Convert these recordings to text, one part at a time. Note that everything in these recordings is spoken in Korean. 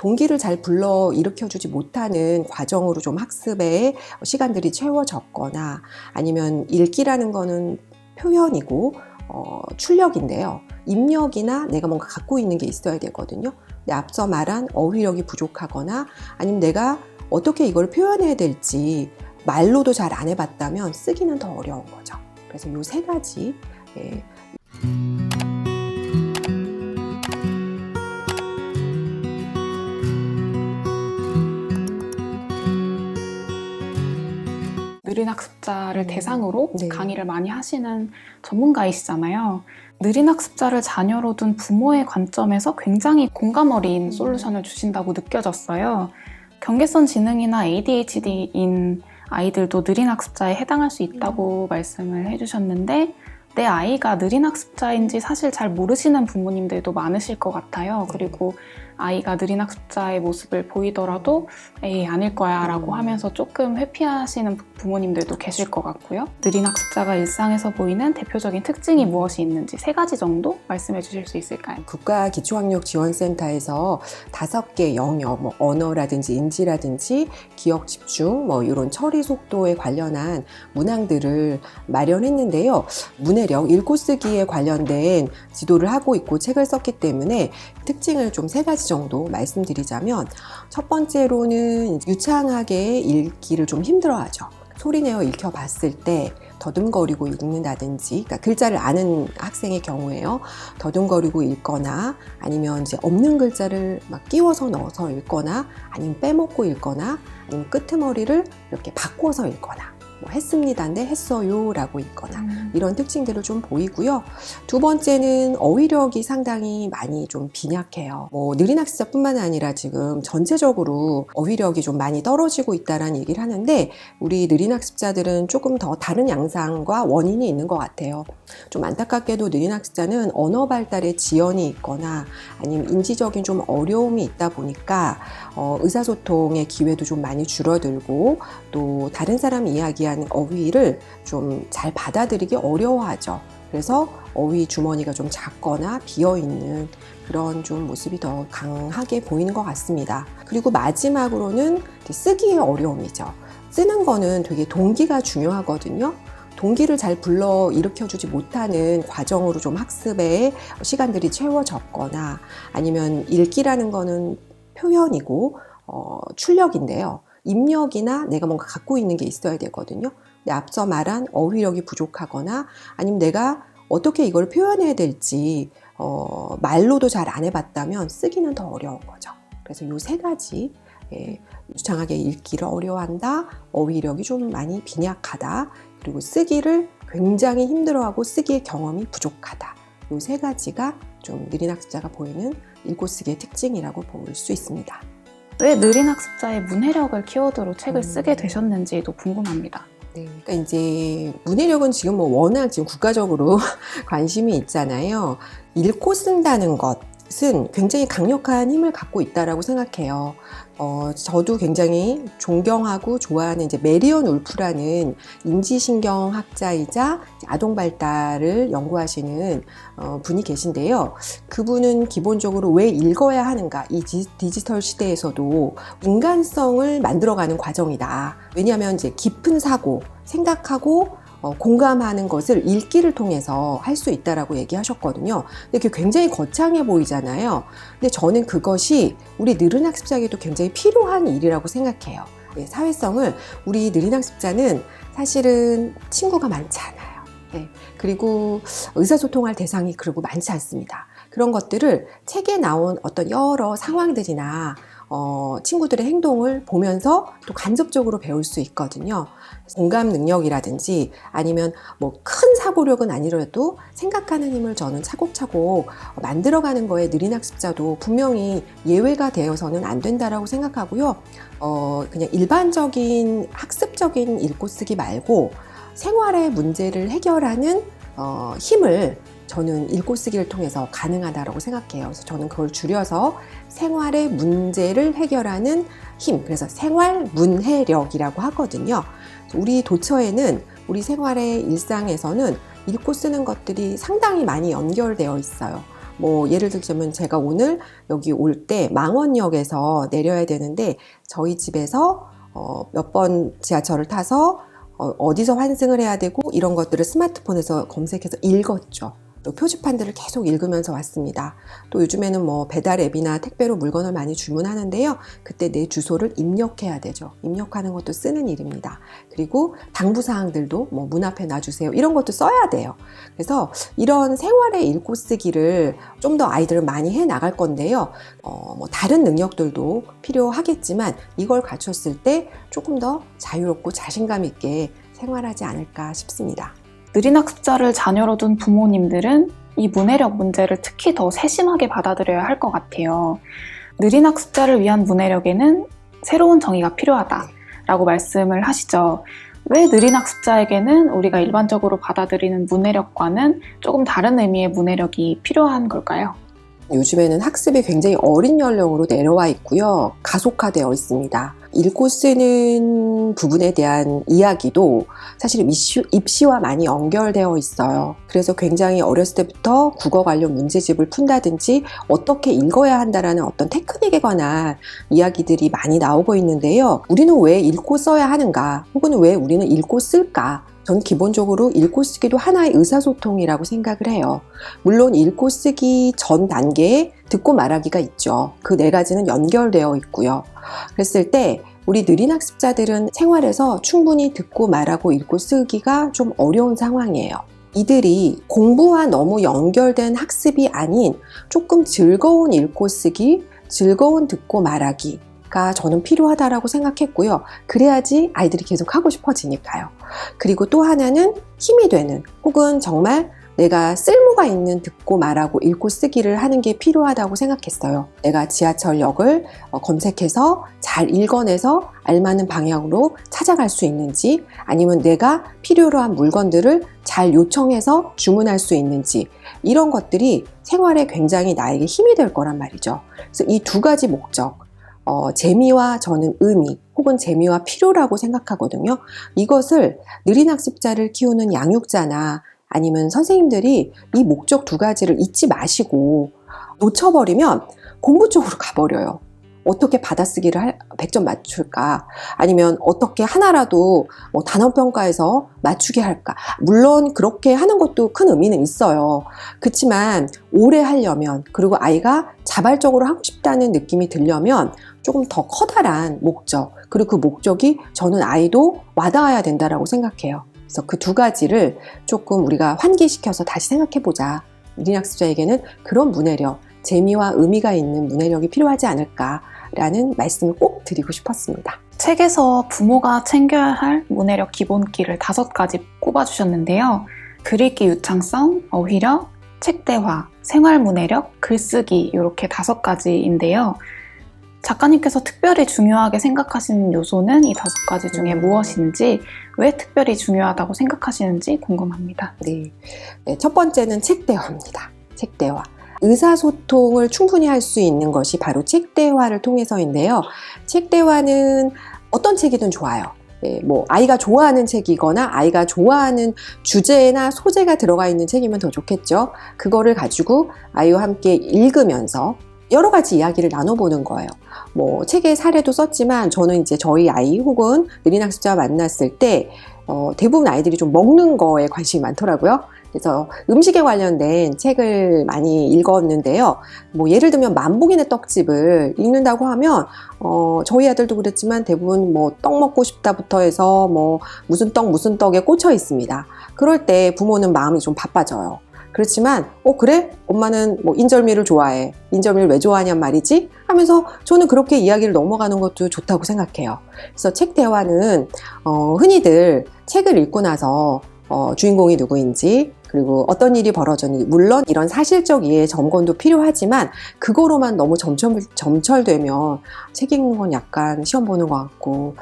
동기를 잘 불러 일으켜주지 못하는 과정으로 좀 학습에 시간들이 채워졌거나, 아니면 읽기라는 거는 표현이고 출력인데요. 입력이나 내가 뭔가 갖고 있는 게 있어야 되거든요. 근데 앞서 말한 어휘력이 부족하거나, 아니면 내가 어떻게 이걸 표현해야 될지 말로도 잘 안 해봤다면 쓰기는 더 어려운 거죠. 그래서 이 세 가지. 느린 학습자를 대상으로 네. 강의를 많이 하시는 전문가이시잖아요. 느린 학습자를 자녀로 둔 부모의 관점에서 굉장히 공감 어린 솔루션을 주신다고 느껴졌어요. 경계선 지능이나 ADHD인 아이들도 느린 학습자에 해당할 수 있다고 말씀을 해주셨는데, 내 아이가 느린 학습자인지 사실 잘 모르시는 부모님들도 많으실 것 같아요. 그리고 아이가 느린 학습자의 모습을 보이더라도 에이 아닐 거야 라고 하면서 조금 회피하시는 부모님들도 계실 것 같고요. 느린 학습자가 일상에서 보이는 대표적인 특징이 무엇이 있는지 3가지 정도 말씀해 주실 수 있을까요? 국가기초학력지원센터에서 5개 영역, 언어라든지 인지라든지 기억 집중, 이런 처리 속도에 관련한 문항들을 마련했는데요. 문해력, 읽고 쓰기에 관련된 지도를 하고 있고 책을 썼기 때문에 특징을 좀 3가지 정도 말씀드리자면, 첫 번째로는 유창하게 읽기를 좀 힘들어하죠. 소리내어 읽혀봤을 때 더듬거리고 읽는다든지, 그러니까 글자를 아는 학생의 경우에요. 더듬거리고 읽거나, 아니면 이제 없는 글자를 막 끼워서 넣어서 읽거나, 아니면 빼먹고 읽거나, 아니면 끄트머리를 이렇게 바꿔서 읽거나, 했습니다인데 했어요 라고 읽거나, 이런 특징들을 좀 보이고요. 두 번째는 어휘력이 상당히 많이 좀 빈약해요. 느린 학습자뿐만 아니라 지금 전체적으로 어휘력이 좀 많이 떨어지고 있다는 얘기를 하는데, 우리 느린 학습자들은 조금 더 다른 양상과 원인이 있는 것 같아요. 좀 안타깝게도 느린 학습자는 언어 발달에 지연이 있거나, 아니면 인지적인 좀 어려움이 있다 보니까 의사소통의 기회도 좀 많이 줄어들고, 또 다른 사람 이야기하는 어휘를 좀 잘 받아들이기 어려워하죠. 그래서 어휘 주머니가 좀 작거나 비어있는 그런 좀 모습이 더 강하게 보이는 것 같습니다. 그리고 마지막으로는 쓰기의 어려움이죠. 쓰는 거는 되게 동기가 중요하거든요. 동기를 잘 불러 일으켜주지 못하는 과정으로 좀 학습에 시간들이 채워졌거나, 아니면 읽기라는 거는 표현이고 출력인데요. 입력이나 내가 뭔가 갖고 있는 게 있어야 되거든요. 근데 앞서 말한 어휘력이 부족하거나, 아니면 내가 어떻게 이걸 표현해야 될지 말로도 잘 안 해봤다면 쓰기는 더 어려운 거죠. 그래서 이 3가지, 유창하게 읽기를 어려워한다, 어휘력이 좀 많이 빈약하다, 그리고 쓰기를 굉장히 힘들어하고 쓰기의 경험이 부족하다. 이 3가지가 좀 느린 학습자가 보이는 읽고 쓰기의 특징이라고 볼 수 있습니다. 왜 느린 학습자의 문해력을 키워드로 책을 쓰게 되셨는지도 궁금합니다. 네, 그러니까 이제 문해력은 지금 워낙 지금 국가적으로 관심이 있잖아요. 읽고 쓴다는 것은 굉장히 강력한 힘을 갖고 있다라고 생각해요. 저도 굉장히 존경하고 좋아하는 이제 메리언 울프라는 인지신경학자이자 아동 발달을 연구하시는 분이 계신데요. 그분은 기본적으로 왜 읽어야 하는가, 이 디지털 시대에서도 인간성을 만들어가는 과정이다. 왜냐하면 이제 깊은 사고, 생각하고 공감하는 것을 읽기를 통해서 할 수 있다라고 얘기하셨거든요. 근데 그게 굉장히 거창해 보이잖아요. 근데 저는 그것이 우리 느린 학습자에게도 굉장히 필요한 일이라고 생각해요. 사회성을, 우리 느린 학습자는 사실은 친구가 많지 않아요. 그리고 의사소통할 대상이 그리고 많지 않습니다. 그런 것들을 책에 나온 어떤 여러 상황들이나 친구들의 행동을 보면서 또 간접적으로 배울 수 있거든요. 공감 능력이라든지, 아니면 큰 사고력은 아니라도 생각하는 힘을 저는 차곡차곡 만들어가는 거에 느린 학습자도 분명히 예외가 되어서는 안 된다라고 생각하고요. 그냥 일반적인 학습적인 읽고 쓰기 말고 생활의 문제를 해결하는 힘을 저는 읽고 쓰기를 통해서 가능하다고 생각해요. 그래서 저는 그걸 줄여서 생활의 문제를 해결하는 힘, 그래서 생활 문해력이라고 하거든요. 우리 도처에는, 우리 생활의 일상에서는 읽고 쓰는 것들이 상당히 많이 연결되어 있어요. 뭐 예를 들자면 제가 오늘 여기 올 때 망원역에서 내려야 되는데 저희 집에서 몇 번 지하철을 타서 어디서 환승을 해야 되고 이런 것들을 스마트폰에서 검색해서 읽었죠. 또 표지판들을 계속 읽으면서 왔습니다. 또 요즘에는 뭐 배달 앱이나 택배로 물건을 많이 주문하는데요. 그때 내 주소를 입력해야 되죠. 입력하는 것도 쓰는 일입니다. 그리고 당부사항들도 뭐 문 앞에 놔주세요. 이런 것도 써야 돼요. 그래서 이런 생활의 읽고 쓰기를 좀 더 아이들은 많이 해 나갈 건데요. 뭐 다른 능력들도 필요하겠지만 이걸 갖췄을 때 조금 더 자유롭고 자신감 있게 생활하지 않을까 싶습니다. 느린 학습자를 자녀로 둔 부모님들은 이 문해력 문제를 특히 더 세심하게 받아들여야 할 것 같아요. 느린 학습자를 위한 문해력에는 새로운 정의가 필요하다라고 말씀을 하시죠. 왜 느린 학습자에게는 우리가 일반적으로 받아들이는 문해력과는 조금 다른 의미의 문해력이 필요한 걸까요? 요즘에는 학습이 굉장히 어린 연령으로 내려와 있고요. 가속화되어 있습니다. 읽고 쓰는 부분에 대한 이야기도 사실 입시와 많이 연결되어 있어요. 그래서 굉장히 어렸을 때부터 국어 관련 문제집을 푼다든지 어떻게 읽어야 한다라는 어떤 테크닉에 관한 이야기들이 많이 나오고 있는데요. 우리는 왜 읽고 써야 하는가? 혹은 왜 우리는 읽고 쓸까? 전 기본적으로 읽고 쓰기도 하나의 의사소통이라고 생각을 해요. 물론 읽고 쓰기 전 단계에 듣고 말하기가 있죠. 그 네 가지는 연결되어 있고요. 그랬을 때 우리 느린 학습자들은 생활에서 충분히 듣고 말하고 읽고 쓰기가 좀 어려운 상황이에요. 이들이 공부와 너무 연결된 학습이 아닌 조금 즐거운 읽고 쓰기, 즐거운 듣고 말하기 가 저는 필요하다라고 생각했고요. 그래야지 아이들이 계속 하고 싶어지니까요. 그리고 또 하나는 힘이 되는 혹은 정말 내가 쓸모가 있는 듣고 말하고 읽고 쓰기를 하는 게 필요하다고 생각했어요. 내가 지하철역을 검색해서 잘 읽어내서 알맞는 방향으로 찾아갈 수 있는지 아니면 내가 필요로 한 물건들을 잘 요청해서 주문할 수 있는지 이런 것들이 생활에 굉장히 나에게 힘이 될 거란 말이죠. 그래서 이 두 가지 목적 재미와 저는 의미 혹은 재미와 필요라고 생각하거든요. 이것을 느린 학습자를 키우는 양육자나 아니면 선생님들이 이 목적 두 가지를 잊지 마시고 놓쳐버리면 공부 쪽으로 가버려요. 어떻게 받아쓰기를 100점 맞출까? 아니면 어떻게 하나라도 뭐 단원평가에서 맞추게 할까? 물론 그렇게 하는 것도 큰 의미는 있어요. 그렇지만 오래 하려면 그리고 아이가 자발적으로 하고 싶다는 느낌이 들려면 조금 더 커다란 목적 그리고 그 목적이 저는 아이도 와닿아야 된다라고 생각해요. 그래서 그 두 가지를 조금 우리가 환기시켜서 다시 생각해보자. 느린 학습자에게는 그런 문해력, 재미와 의미가 있는 문해력이 필요하지 않을까라는 말씀을 꼭 드리고 싶었습니다. 책에서 부모가 챙겨야 할 문해력 기본기를 5가지 꼽아주셨는데요. 글읽기 유창성, 어휘력, 책대화, 생활문해력, 글쓰기 이렇게 5가지인데요. 작가님께서 특별히 중요하게 생각하시는 요소는 이 5가지 중에 무엇인지, 왜 특별히 중요하다고 생각하시는지 궁금합니다. 네, 첫 번째는 책대화입니다. 책대화. 의사소통을 충분히 할 수 있는 것이 바로 책대화를 통해서인데요. 책대화는 어떤 책이든 좋아요. 뭐 아이가 좋아하는 책이거나 아이가 좋아하는 주제나 소재가 들어가 있는 책이면 더 좋겠죠. 그거를 가지고 아이와 함께 읽으면서 여러 가지 이야기를 나눠보는 거예요. 뭐 책의 사례도 썼지만 저는 이제 저희 아이 혹은 느린 학습자와 만났을 때 대부분 아이들이 좀 먹는 거에 관심이 많더라고요. 그래서 음식에 관련된 책을 많이 읽었는데요. 뭐 예를 들면 만복인의 떡집을 읽는다고 하면 저희 아들도 그랬지만 대부분 뭐 떡 먹고 싶다부터 해서 뭐 무슨 떡에 꽂혀 있습니다. 그럴 때 부모는 마음이 좀 바빠져요. 그렇지만 그래? 엄마는 뭐 인절미를 좋아해. 인절미를 왜 좋아하냔 말이지? 하면서 저는 그렇게 이야기를 넘어가는 것도 좋다고 생각해요. 그래서 책 대화는 흔히들 책을 읽고 나서 주인공이 누구인지 그리고 어떤 일이 벌어졌는지 물론 이런 사실적 이해 점검도 필요하지만 그거로만 너무 점철되면 책 읽는 건 약간 시험 보는 것 같고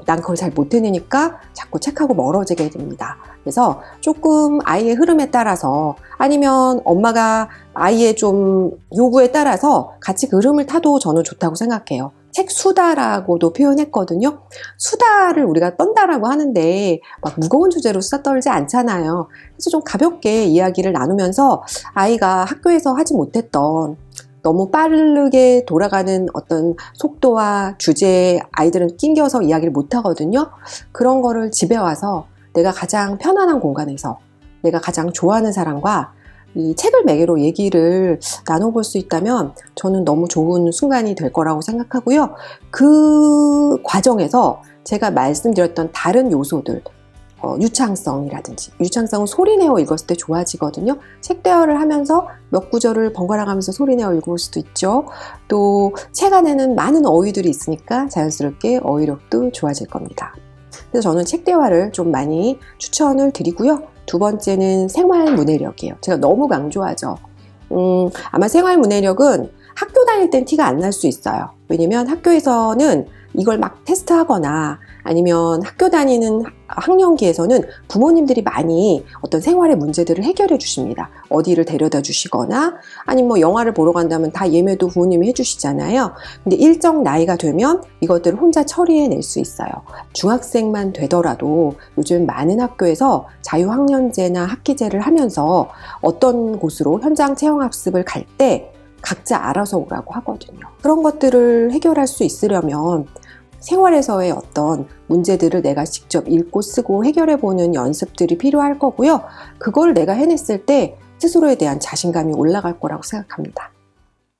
난 그걸 잘 못 해내니까 자꾸 책하고 멀어지게 됩니다. 그래서 조금 아이의 흐름에 따라서 아니면 엄마가 아이의 좀 요구에 따라서 같이 그 흐름을 타도 저는 좋다고 생각해요. 책 수다라고도 표현했거든요. 수다를 우리가 떤다라고 하는데 막 무거운 주제로 수다 떨지 않잖아요. 그래서 좀 가볍게 이야기를 나누면서 아이가 학교에서 하지 못했던 너무 빠르게 돌아가는 어떤 속도와 주제에 아이들은 낑겨서 이야기를 못하거든요. 그런 거를 집에 와서 내가 가장 편안한 공간에서 내가 가장 좋아하는 사람과 이 책을 매개로 얘기를 나눠볼 수 있다면 저는 너무 좋은 순간이 될 거라고 생각하고요. 그 과정에서 제가 말씀드렸던 다른 요소들, 유창성이라든지, 유창성은 소리내어 읽었을 때 좋아지거든요. 책 대화를 하면서 몇 구절을 번갈아 가면서 소리내어 읽을 수도 있죠. 또 책 안에는 많은 어휘들이 있으니까 자연스럽게 어휘력도 좋아질 겁니다. 그래서 저는 책 대화를 좀 많이 추천을 드리고요. 두 번째는 생활 문해력이에요. 제가 너무 강조하죠. 아마 생활 문해력은 학교 다닐 땐 티가 안 날 수 있어요. 왜냐면 학교에서는 이걸 막 테스트하거나 아니면 학교 다니는 학년기에서는 부모님들이 많이 어떤 생활의 문제들을 해결해 주십니다. 어디를 데려다 주시거나 아니면 뭐 영화를 보러 간다면 다 예매도 부모님이 해주시잖아요. 근데 일정 나이가 되면 이것들을 혼자 처리해낼 수 있어요. 중학생만 되더라도 요즘 많은 학교에서 자유학년제나 학기제를 하면서 어떤 곳으로 현장 체험학습을 갈 때 각자 알아서 오라고 하거든요. 그런 것들을 해결할 수 있으려면 생활에서의 어떤 문제들을 내가 직접 읽고 쓰고 해결해보는 연습들이 필요할 거고요. 그걸 내가 해냈을 때 스스로에 대한 자신감이 올라갈 거라고 생각합니다.